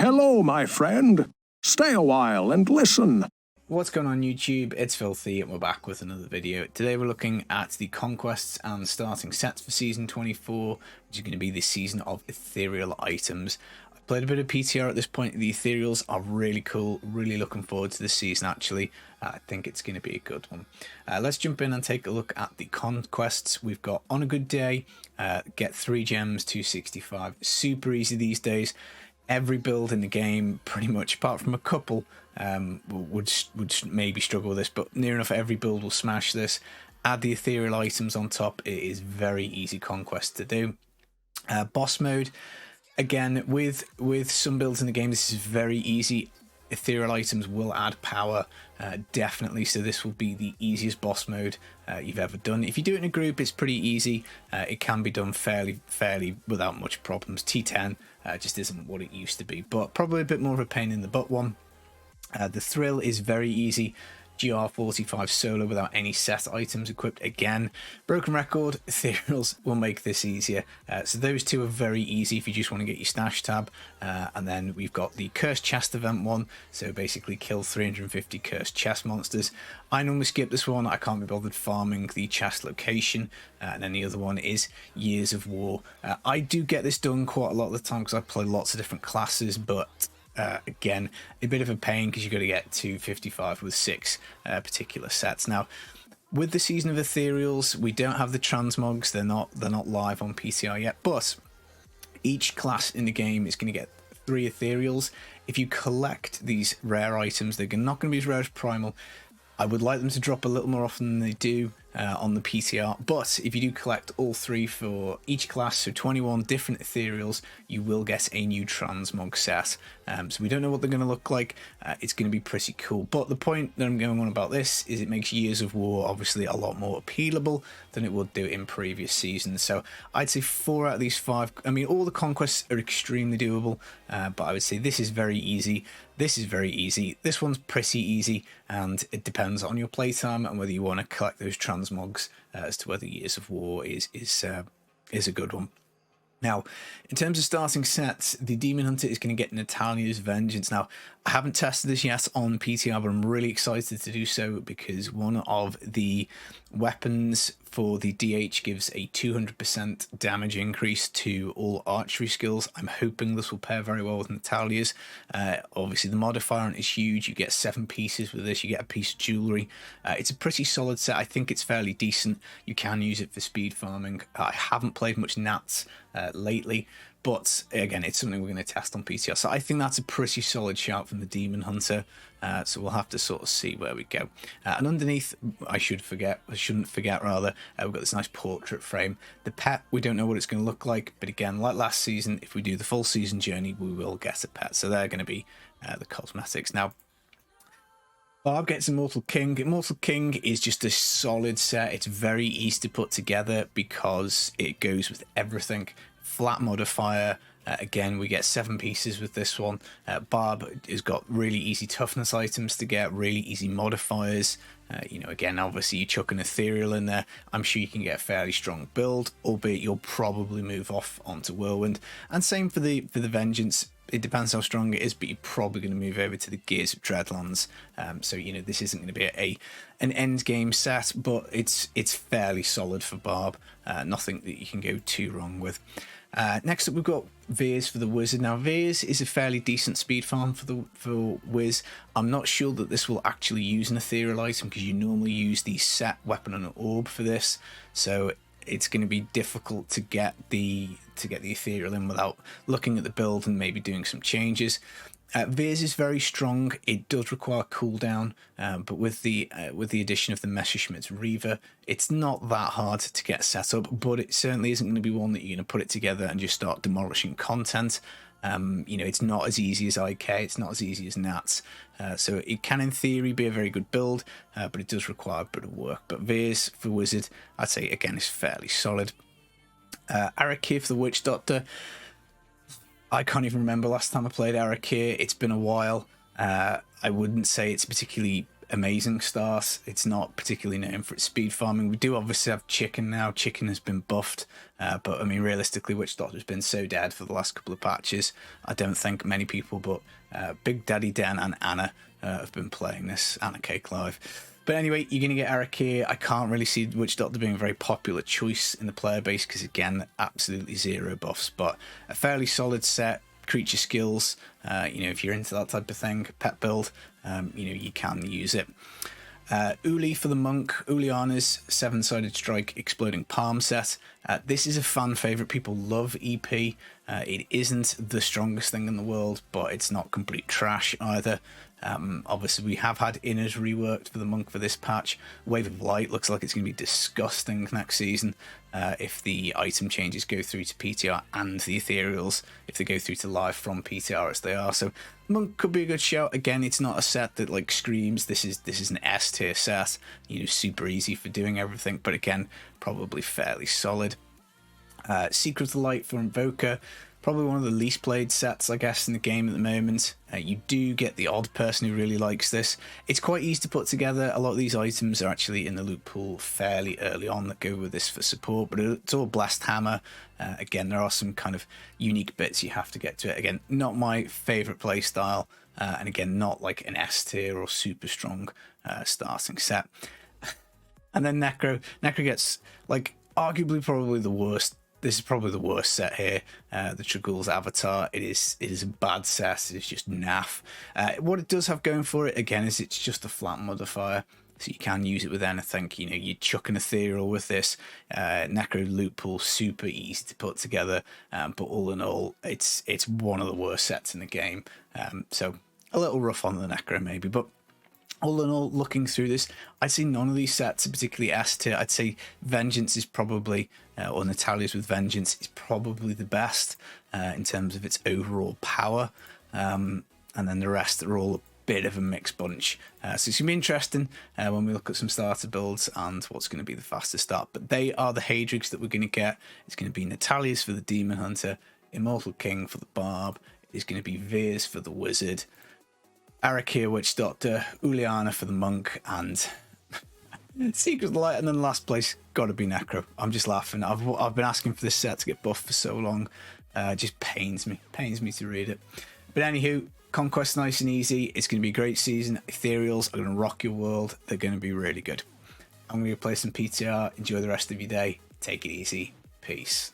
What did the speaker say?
Hello, my friend. Stay a while and listen. What's going on YouTube? It's Filthy and we're back with another video. Today we're looking at the Conquests and starting sets for Season 24, which is going to be the season of Ethereal items. I've played a bit of PTR at this point. The Ethereals are really cool. Really looking forward to this season actually. I think it's going to be a good one. Let's jump in and take a look at the Conquests. We've got on a good day, get 3 gems, 265. Super easy these days. Every build in the game, pretty much, apart from a couple, would maybe struggle with this, but near enough every build will smash this. Add the ethereal items on top. It is very easy conquest to do. Boss mode, again, with some builds in the game, this is very easy. Ethereal items will add power, definitely, so this will be the easiest boss mode you've ever done. If you do it in a group, it's pretty easy. It can be done fairly without much problems. T10 just isn't what it used to be, but probably a bit more of a pain in the butt one. The thrill is very easy. GR45 solo without any set items equipped. Again, broken record, Ethereals will make this easier. So those two are very easy if you just want to get your stash tab. And then we've got the cursed chest event one. So basically kill 350 cursed chest monsters. I normally skip this one. I can't be bothered farming the chest location. And then the other one is Years of War. I do get this done quite a lot of the time because I play lots of different classes, but again, a bit of a pain because you've got to get 255 with 6 particular sets. Now, with the season of Ethereals, we don't have the transmogs. They're not live on PCI yet, but each class in the game is going to get 3 Ethereals. If you collect these rare items, they're not going to be as rare as Primal. I would like them to drop a little more often than they do on the PTR, but if you do collect all 3 for each class, so 21 different Ethereals, you will get a new transmog set. So we don't know what they're going to look like. It's going to be pretty cool. But the point that I'm going on about this is it makes Years of War obviously a lot more appealable than it would do in previous seasons. So I'd say 4 out of these 5. I mean, all the conquests are extremely doable, but I would say this is very easy. This is very easy. This one's pretty easy, and it depends on your playtime and whether you want to collect those transmogs as to whether Years of War is a good one. Now, in terms of starting sets, the Demon Hunter is going to get Natalia's Vengeance. Now, I haven't tested this yet on PTR, but I'm really excited to do so because one of the weapons for the DH gives a 200% damage increase to all archery skills. I'm hoping this will pair very well with Natalia's. Obviously, the modifier is huge. You get 7 pieces with this. You get a piece of jewelry. It's a pretty solid set. I think it's fairly decent. You can use it for speed farming. I haven't played much Nats lately, but again, it's something we're going to test on PTR. So I think that's a pretty solid shout from the Demon Hunter. So we'll have to sort of see where we go. And underneath, I shouldn't forget, we've got this nice portrait frame. The pet, we don't know what it's going to look like, but again, like last season, if we do the full season journey, we will get a pet. So they're going to be the cosmetics. Now, Barb gets Immortal King. Immortal King is just a solid set. It's very easy to put together because it goes with everything. Flat modifier. Again, we get 7 pieces with this one. Barb has got really easy toughness items to get, really easy modifiers. You know, again, obviously you chuck an Ethereal in there. I'm sure you can get a fairly strong build, albeit you'll probably move off onto Whirlwind. And same for the Vengeance. It depends how strong it is, but you're probably going to move over to the Gears of Dreadlands. So, you know, this isn't going to be an end game set, but it's fairly solid for Barb. Nothing that you can go too wrong with. Next up, we've got Veers for the Wizard. Now, Veers is a fairly decent speed farm for Wiz. I'm not sure that this will actually use an ethereal item because you normally use the set weapon and an orb for this. So it's going to be difficult to get the ethereal in without looking at the build and maybe doing some changes. Veers is very strong. It does require cooldown, but with the addition of the Messerschmitt's Reaver, it's not that hard to get set up, but it certainly isn't going to be one that you're going to put it together and just start demolishing content. You know, it's not as easy as IK, it's not as easy as Nats, so it can in theory be a very good build, but it does require a bit of work. But Veers for Wizard, I'd say again is fairly solid. Arakir for the Witch Doctor. I can't even remember last time I played Arakir. It's been a while. I wouldn't say it's particularly amazing start. It's not particularly known for its speed farming. We do obviously have Chicken now. Chicken has been buffed, but I mean, realistically, Witch Doctor's been so dead for the last couple of patches. I don't think many people, but Big Daddy Den and Anna have been playing this, Anna Cake Live. But anyway, you're going to get Eric here. I can't really see Witch Doctor being a very popular choice in the player base because, again, absolutely zero buffs, but a fairly solid set. Creature skills, you know, if you're into that type of thing, pet build, you know, you can use it. Uli for the monk, Uliana's 7-sided strike exploding palm set. This is a fan favorite. People love EP. It isn't the strongest thing in the world, but it's not complete trash either. Obviously, we have had inners reworked for the monk for this patch. Wave of Light looks like it's going to be disgusting next season if the item changes go through to PTR and the Ethereals, if they go through to live from PTR as they are. So monk could be a good shout. Again, it's not a set that like screams this is an S tier set, you know, super easy for doing everything, but again, probably fairly solid. Secret of the Light for Invoker. Probably one of the least played sets, I guess, in the game at the moment. You do get the odd person who really likes this. It's quite easy to put together. A lot of these items are actually in the loot pool fairly early on that go with this for support, but it's all Blast Hammer. Again, there are some kind of unique bits you have to get to it. Again, not my favourite play style, and again, not like an S tier or super strong starting set. And then Necro. Necro gets, like, arguably probably the worst. This is probably the worst set here, the Tragul's Avatar. It is a bad set. It is just naff. What it does have going for it, again, is it's just a flat modifier, so you can use it with anything. You know, you chuck an Ethereal with this. Necro loot pool, super easy to put together, but all in all, it's one of the worst sets in the game. So a little rough on the Necro maybe, but all in all, looking through this, I'd say none of these sets are particularly S tier. I'd say Vengeance is probably, or Natalia's with Vengeance is probably the best in terms of its overall power. And then the rest are all a bit of a mixed bunch. So it's going to be interesting when we look at some starter builds and what's going to be the fastest start. But they are the Haedrigs that we're going to get. It's going to be Natalia's for the Demon Hunter, Immortal King for the Barb, it's going to be Veers for the Wizard, Arakir Witch Doctor, Uliana for the Monk, and Secret of the Light, and then the last place gotta be Necro. I'm just laughing. I've been asking for this set to get buffed for so long. It just pains me to read it. But anywho, Conquest nice and easy. It's going to be a great season. Ethereals are going to rock your world. They're going to be really good. I'm going to go play some PTR. Enjoy the rest of your day. Take it easy. Peace.